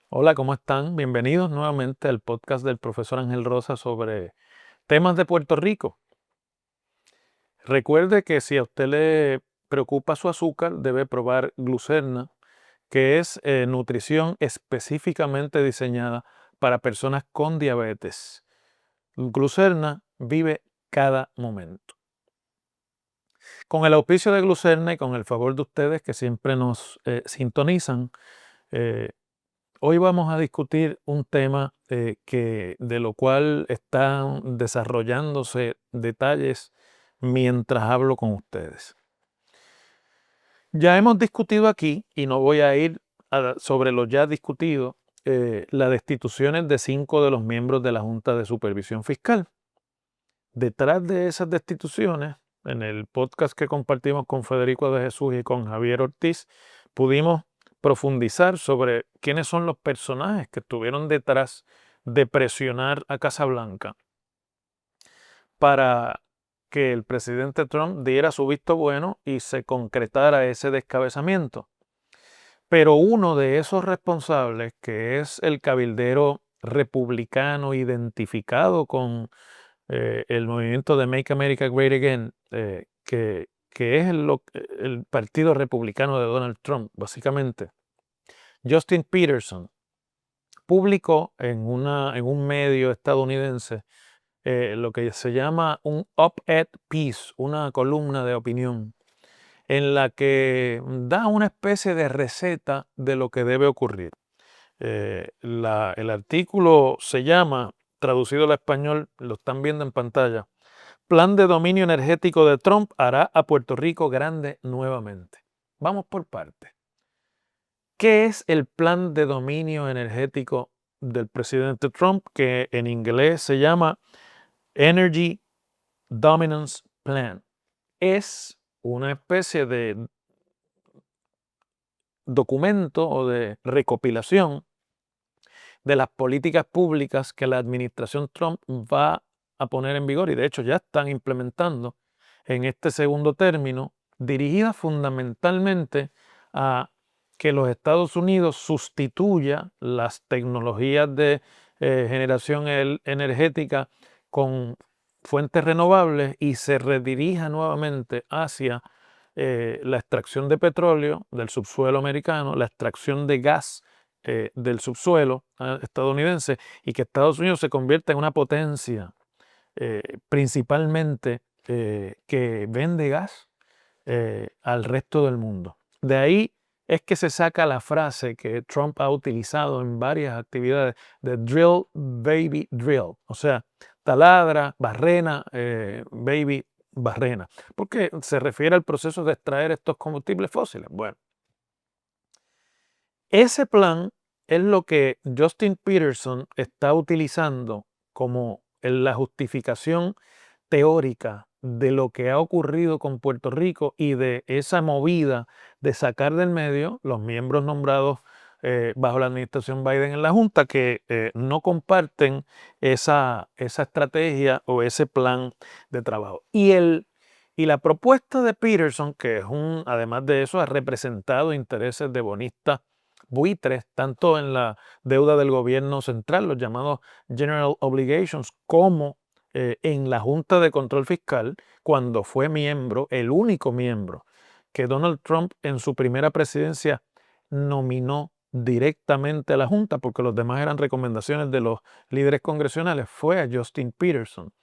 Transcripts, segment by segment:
Hola, ¿cómo están? Bienvenidos nuevamente al podcast del profesor Ángel Rosa sobre temas de Puerto Rico. Recuerde que si a usted le preocupa su azúcar, debe probar Glucerna, que es nutrición específicamente diseñada para personas con diabetes. Glucerna vive cada momento. Con el auspicio de Glucerna y con el favor de ustedes que siempre nos sintonizan, eh, hoy vamos a discutir un tema de lo cual están desarrollándose detalles mientras hablo con ustedes. Ya hemos discutido aquí, y no voy a ir sobre lo ya discutido, las destituciones de 5 de los miembros de la Junta de Supervisión Fiscal. Detrás de esas destituciones, en el podcast que compartimos con Federico de Jesús y con Javier Ortiz, pudimos profundizar sobre quiénes son los personajes que estuvieron detrás de presionar a Casablanca para que el presidente Trump diera su visto bueno y se concretara ese descabezamiento. Pero uno de esos responsables, que es el cabildero republicano identificado con el movimiento de Make America Great Again, que es el partido republicano de Donald Trump, básicamente, Justin Peterson, publicó en un medio estadounidense lo que se llama un op-ed piece, una columna de opinión, en la que da una especie de receta de lo que debe ocurrir. El artículo se llama, traducido al español, lo están viendo en pantalla, Plan de dominio energético de Trump hará a Puerto Rico grande nuevamente. Vamos por partes. ¿Qué es el plan de dominio energético del presidente Trump, que en inglés se llama Energy Dominance Plan? Es una especie de documento o de recopilación de las políticas públicas que la administración Trump va a poner en vigor, y de hecho ya están implementando en este segundo término, dirigida fundamentalmente a que los Estados Unidos sustituya las tecnologías de generación energética con fuentes renovables y se redirija nuevamente hacia la extracción de petróleo del subsuelo americano, la extracción de gas del subsuelo estadounidense, y que Estados Unidos se convierta en una potencia principalmente que vende gas al resto del mundo. De ahí es que se saca la frase que Trump ha utilizado en varias actividades de drill, baby, drill. O sea, taladra, barrena, baby, barrena. Porque se refiere al proceso de extraer estos combustibles fósiles. Bueno, ese plan es lo que Justin Peterson está utilizando como la justificación teórica de lo que ha ocurrido con Puerto Rico y de esa movida de sacar del medio los miembros nombrados bajo la administración Biden en la Junta, que no comparten esa estrategia o ese plan de trabajo. Y la propuesta de Peterson, que además de eso, ha representado intereses de bonistas buitres, tanto en la deuda del gobierno central, los llamados General Obligations, como en la Junta de Control Fiscal, cuando fue miembro, el único miembro que Donald Trump en su primera presidencia nominó directamente a la Junta, porque los demás eran recomendaciones de los líderes congresionales, fue a Justin Peterson,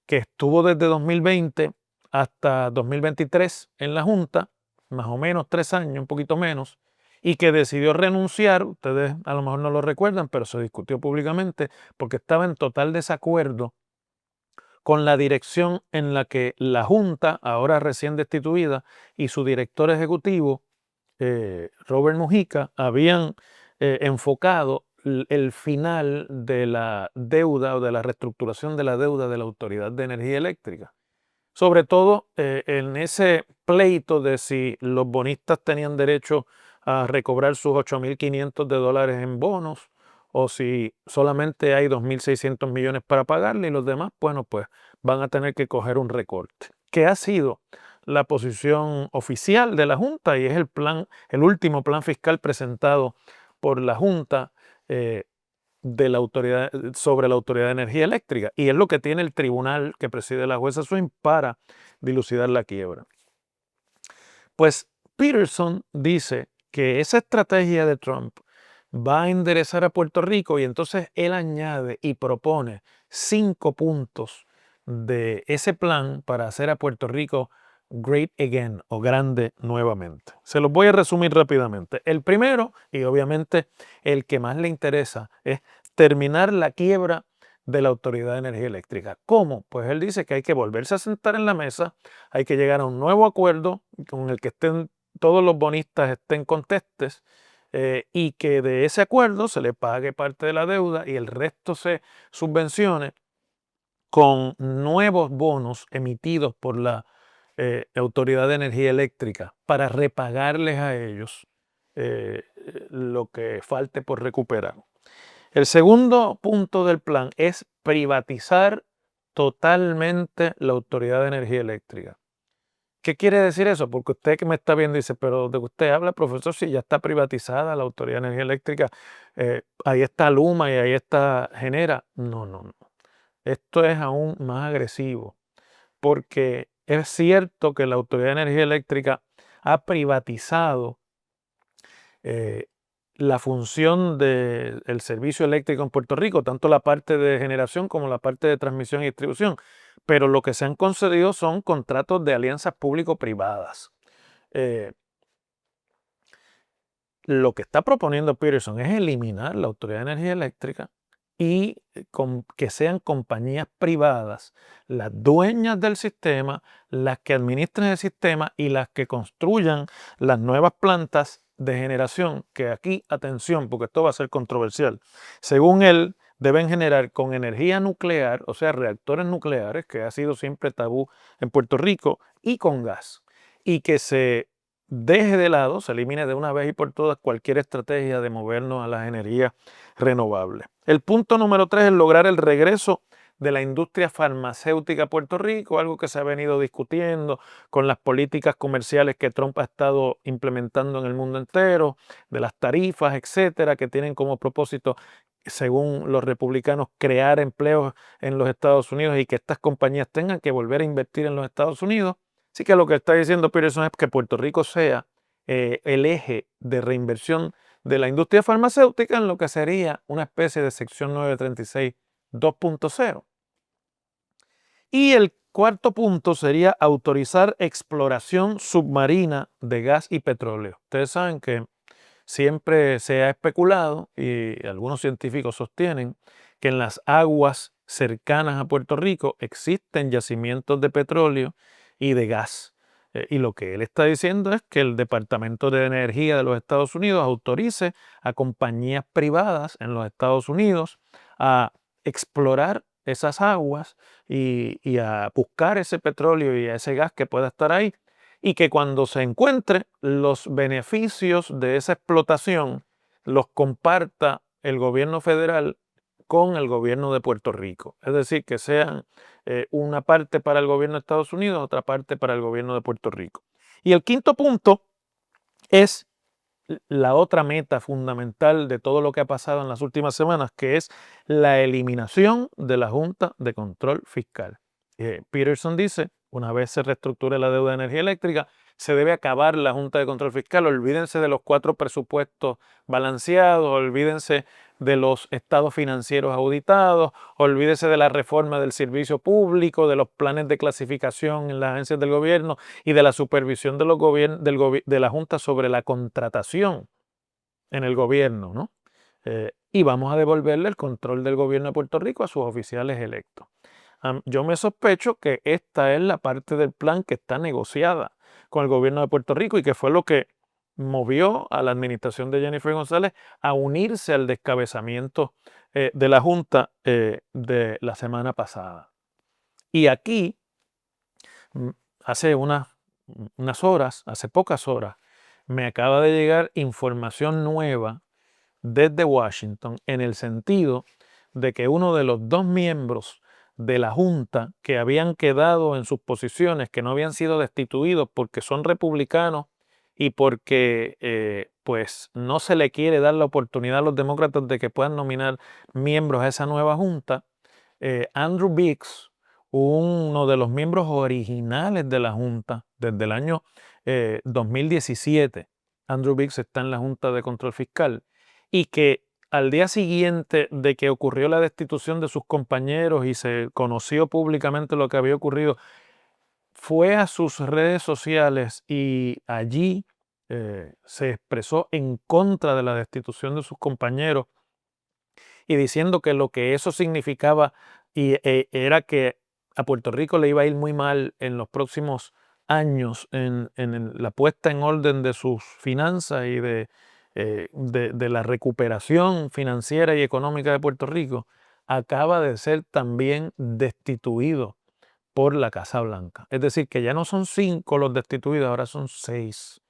que estuvo desde 2020 hasta 2023 en la Junta, más o menos 3 años, un poquito menos, y que decidió renunciar. Ustedes a lo mejor no lo recuerdan, pero se discutió públicamente porque estaba en total desacuerdo con la dirección en la que la Junta, ahora recién destituida, y su director ejecutivo, Robert Mujica, habían enfocado el final de la deuda o de la reestructuración de la deuda de la Autoridad de Energía Eléctrica. Sobre todo en ese pleito de si los bonistas tenían derecho a recobrar sus $8.500 en bonos, o si solamente hay 2.600 millones para pagarle y los demás, bueno, pues van a tener que coger un recorte, que ha sido la posición oficial de la Junta, y es el último plan fiscal presentado por la Junta de la autoridad, sobre la Autoridad de Energía Eléctrica. Y es lo que tiene el tribunal que preside la jueza Swing para dilucidar la quiebra. Pues Peterson dice que esa estrategia de Trump va a enderezar a Puerto Rico y entonces él añade y propone 5 puntos de ese plan para hacer a Puerto Rico great again o grande nuevamente. Se los voy a resumir rápidamente. El primero, y obviamente el que más le interesa, es terminar la quiebra de la Autoridad de Energía Eléctrica. ¿Cómo? Pues él dice que hay que volverse a sentar en la mesa, hay que llegar a un nuevo acuerdo con el que todos los bonistas estén contestes y que de ese acuerdo se le pague parte de la deuda y el resto se subvencione con nuevos bonos emitidos por la Autoridad de Energía Eléctrica para repagarles a ellos lo que falte por recuperar. El segundo punto del plan es privatizar totalmente la Autoridad de Energía Eléctrica. ¿Qué quiere decir eso? Porque usted que me está viendo dice, pero de que usted habla, profesor, si ya está privatizada la Autoridad de Energía Eléctrica, ahí está Luma y ahí está Genera. No, no, no. Esto es aún más agresivo, porque es cierto que la Autoridad de Energía Eléctrica ha privatizado la función del servicio eléctrico en Puerto Rico, tanto la parte de generación como la parte de transmisión y distribución, pero lo que se han concedido son contratos de alianzas público-privadas. Lo que está proponiendo Peterson es eliminar la Autoridad de Energía Eléctrica y que sean compañías privadas las dueñas del sistema, las que administren el sistema y las que construyan las nuevas plantas de generación, que aquí, atención, porque esto va a ser controversial, según él, deben generar con energía nuclear, o sea, reactores nucleares, que ha sido siempre tabú en Puerto Rico, y con gas, y que se deje de lado, se elimine de una vez y por todas cualquier estrategia de movernos a las energías renovables. El punto número 3 es lograr el regreso de la industria farmacéutica a Puerto Rico, algo que se ha venido discutiendo con las políticas comerciales que Trump ha estado implementando en el mundo entero, de las tarifas, etcétera, que tienen como propósito, según los republicanos, crear empleos en los Estados Unidos y que estas compañías tengan que volver a invertir en los Estados Unidos. Así que lo que está diciendo Peterson es que Puerto Rico sea el eje de reinversión de la industria farmacéutica en lo que sería una especie de sección 936 2.0. Y el cuarto punto sería autorizar exploración submarina de gas y petróleo. Ustedes saben que siempre se ha especulado y algunos científicos sostienen que en las aguas cercanas a Puerto Rico existen yacimientos de petróleo y de gas. Y lo que él está diciendo es que el Departamento de Energía de los Estados Unidos autorice a compañías privadas en los Estados Unidos a explorar esas aguas y a buscar ese petróleo y ese gas que pueda estar ahí y que cuando se encuentre los beneficios de esa explotación los comparta el gobierno federal con el gobierno de Puerto Rico. Es decir, que sean una parte para el gobierno de Estados Unidos, otra parte para el gobierno de Puerto Rico. Y el quinto punto es la otra meta fundamental de todo lo que ha pasado en las últimas semanas, que es la eliminación de la Junta de Control Fiscal. Peterson dice, una vez se reestructure la deuda de energía eléctrica, se debe acabar la Junta de Control Fiscal. Olvídense de los 4 presupuestos balanceados, olvídense de los estados financieros auditados, olvídense de la reforma del servicio público, de los planes de clasificación en las agencias del gobierno y de la supervisión de, de la Junta sobre la contratación en el gobierno, ¿no? Y vamos a devolverle el control del gobierno de Puerto Rico a sus oficiales electos. Yo me sospecho que esta es la parte del plan que está negociada con el gobierno de Puerto Rico y que fue lo que movió a la administración de Jennifer González a unirse al descabezamiento de la Junta de la semana pasada. Y aquí, hace unas horas, hace pocas horas, me acaba de llegar información nueva desde Washington en el sentido de que uno de los 2 miembros de la Junta que habían quedado en sus posiciones, que no habían sido destituidos porque son republicanos y porque pues no se le quiere dar la oportunidad a los demócratas de que puedan nominar miembros a esa nueva junta, Andrew Biggs, uno de los miembros originales de la junta desde el año 2017, Andrew Biggs está en la Junta de Control Fiscal, y que al día siguiente de que ocurrió la destitución de sus compañeros y se conoció públicamente lo que había ocurrido, fue a sus redes sociales y allí se expresó en contra de la destitución de sus compañeros y diciendo que lo que eso significaba era que a Puerto Rico le iba a ir muy mal en los próximos años en la puesta en orden de sus finanzas y de la recuperación financiera y económica de Puerto Rico, acaba de ser también destituido por la Casa Blanca. Es decir, que ya no son 5 los destituidos, ahora son 6.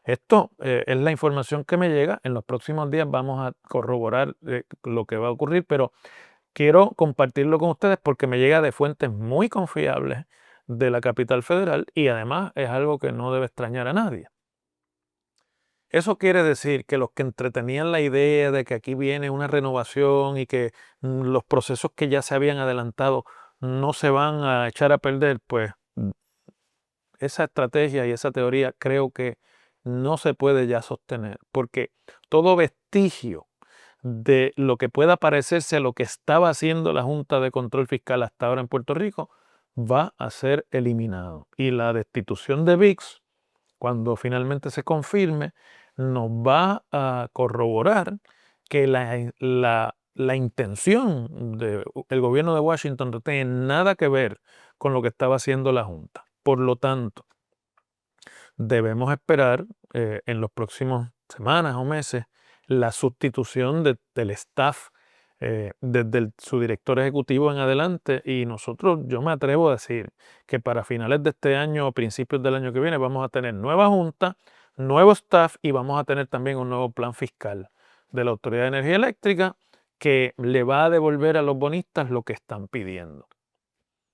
Esto es la información que me llega. En los próximos días vamos a corroborar lo que va a ocurrir, pero quiero compartirlo con ustedes porque me llega de fuentes muy confiables de la capital federal y además es algo que no debe extrañar a nadie. Eso quiere decir que los que entretenían la idea de que aquí viene una renovación y que los procesos que ya se habían adelantado no se van a echar a perder, pues esa estrategia y esa teoría creo que no se puede ya sostener, porque todo vestigio de lo que pueda parecerse a lo que estaba haciendo la Junta de Control Fiscal hasta ahora en Puerto Rico va a ser eliminado. Y la destitución de VIX, cuando finalmente se confirme, nos va a corroborar que la intención del gobierno de Washington no tiene nada que ver con lo que estaba haciendo la Junta. Por lo tanto, debemos esperar en los próximos semanas o meses la sustitución del staff desde su director ejecutivo en adelante, y nosotros, yo me atrevo a decir que para finales de este año o principios del año que viene vamos a tener nueva junta, nuevo staff y vamos a tener también un nuevo plan fiscal de la Autoridad de Energía Eléctrica que le va a devolver a los bonistas lo que están pidiendo.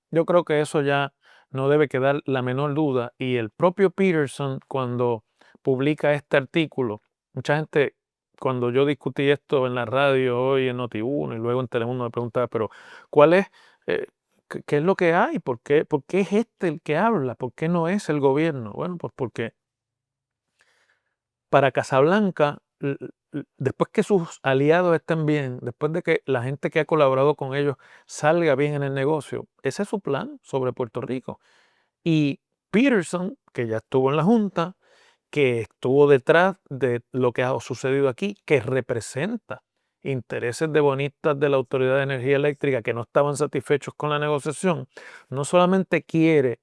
Yo creo que eso ya no debe quedar la menor duda, y el propio Peterson, cuando publica este artículo, mucha gente, cuando yo discutí esto en la radio hoy en Noti1 y luego en Telemundo, me preguntaba, pero ¿cuál es, qué es lo que hay? Por qué es este el que habla? ¿Por qué no es el gobierno? Bueno, pues porque para Casablanca, después que sus aliados estén bien, después de que la gente que ha colaborado con ellos salga bien en el negocio, ese es su plan sobre Puerto Rico. Y Peterson, que ya estuvo en la Junta, que estuvo detrás de lo que ha sucedido aquí, que representa intereses de bonistas de la Autoridad de Energía Eléctrica que no estaban satisfechos con la negociación, no solamente quiere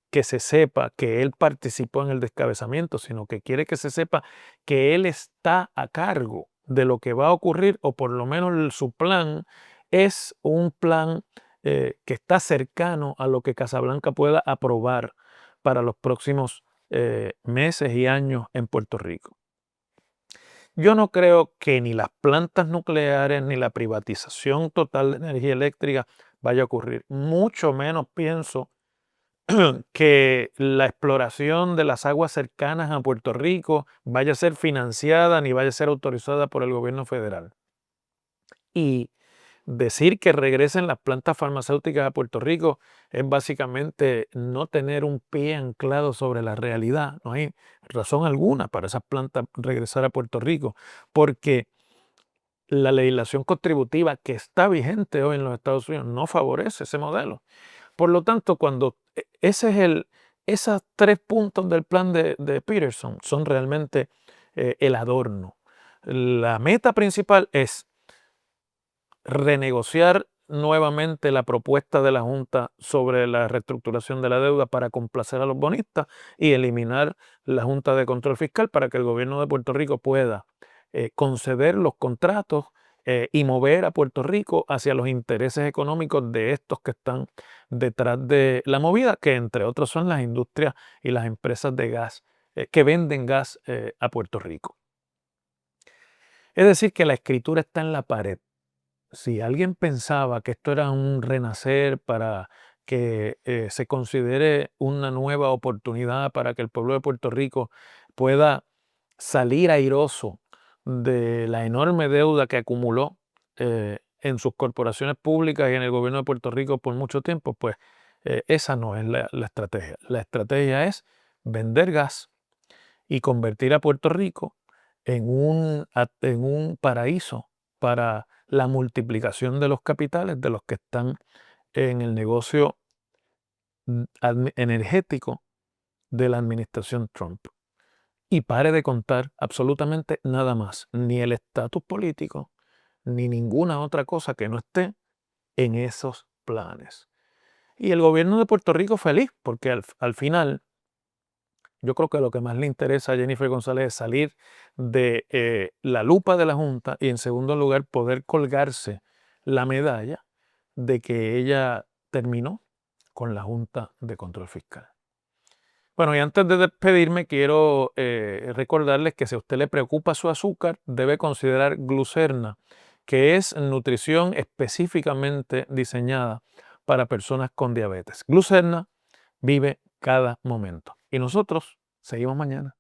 que se sepa que él participó en el descabezamiento, sino que quiere que se sepa que él está a cargo de lo que va a ocurrir, o por lo menos su plan es un plan que está cercano a lo que Casablanca pueda aprobar para los próximos meses y años en Puerto Rico. Yo no creo que ni las plantas nucleares ni la privatización total de energía eléctrica vaya a ocurrir. Mucho menos pienso que la exploración de las aguas cercanas a Puerto Rico vaya a ser financiada ni vaya a ser autorizada por el gobierno federal. Y decir que regresen las plantas farmacéuticas a Puerto Rico es básicamente no tener un pie anclado sobre la realidad. No hay razón alguna para esas plantas regresar a Puerto Rico, porque la legislación contributiva que está vigente hoy en los Estados Unidos no favorece ese modelo. Por lo tanto, cuando esos 3 puntos del plan de Peterson son realmente el adorno. La meta principal es renegociar nuevamente la propuesta de la Junta sobre la reestructuración de la deuda para complacer a los bonistas y eliminar la Junta de Control Fiscal para que el gobierno de Puerto Rico pueda conceder los contratos y mover a Puerto Rico hacia los intereses económicos de estos que están detrás de la movida, que entre otros son las industrias y las empresas de gas que venden gas a Puerto Rico. Es decir, que la escritura está en la pared. Si alguien pensaba que esto era un renacer para que se considere una nueva oportunidad para que el pueblo de Puerto Rico pueda salir airoso de la enorme deuda que acumuló en sus corporaciones públicas y en el gobierno de Puerto Rico por mucho tiempo, pues esa no es la estrategia. La estrategia es vender gas y convertir a Puerto Rico en un paraíso para la multiplicación de los capitales de los que están en el negocio energético de la administración Trump. Y pare de contar absolutamente nada más, ni el estatus político, ni ninguna otra cosa que no esté en esos planes. Y el gobierno de Puerto Rico feliz, porque al final yo creo que lo que más le interesa a Jennifer González es salir de la lupa de la Junta y en segundo lugar poder colgarse la medalla de que ella terminó con la Junta de Control Fiscal. Bueno, y antes de despedirme, quiero recordarles que si a usted le preocupa su azúcar, debe considerar Glucerna, que es nutrición específicamente diseñada para personas con diabetes. Glucerna vive cada momento. Y nosotros seguimos mañana.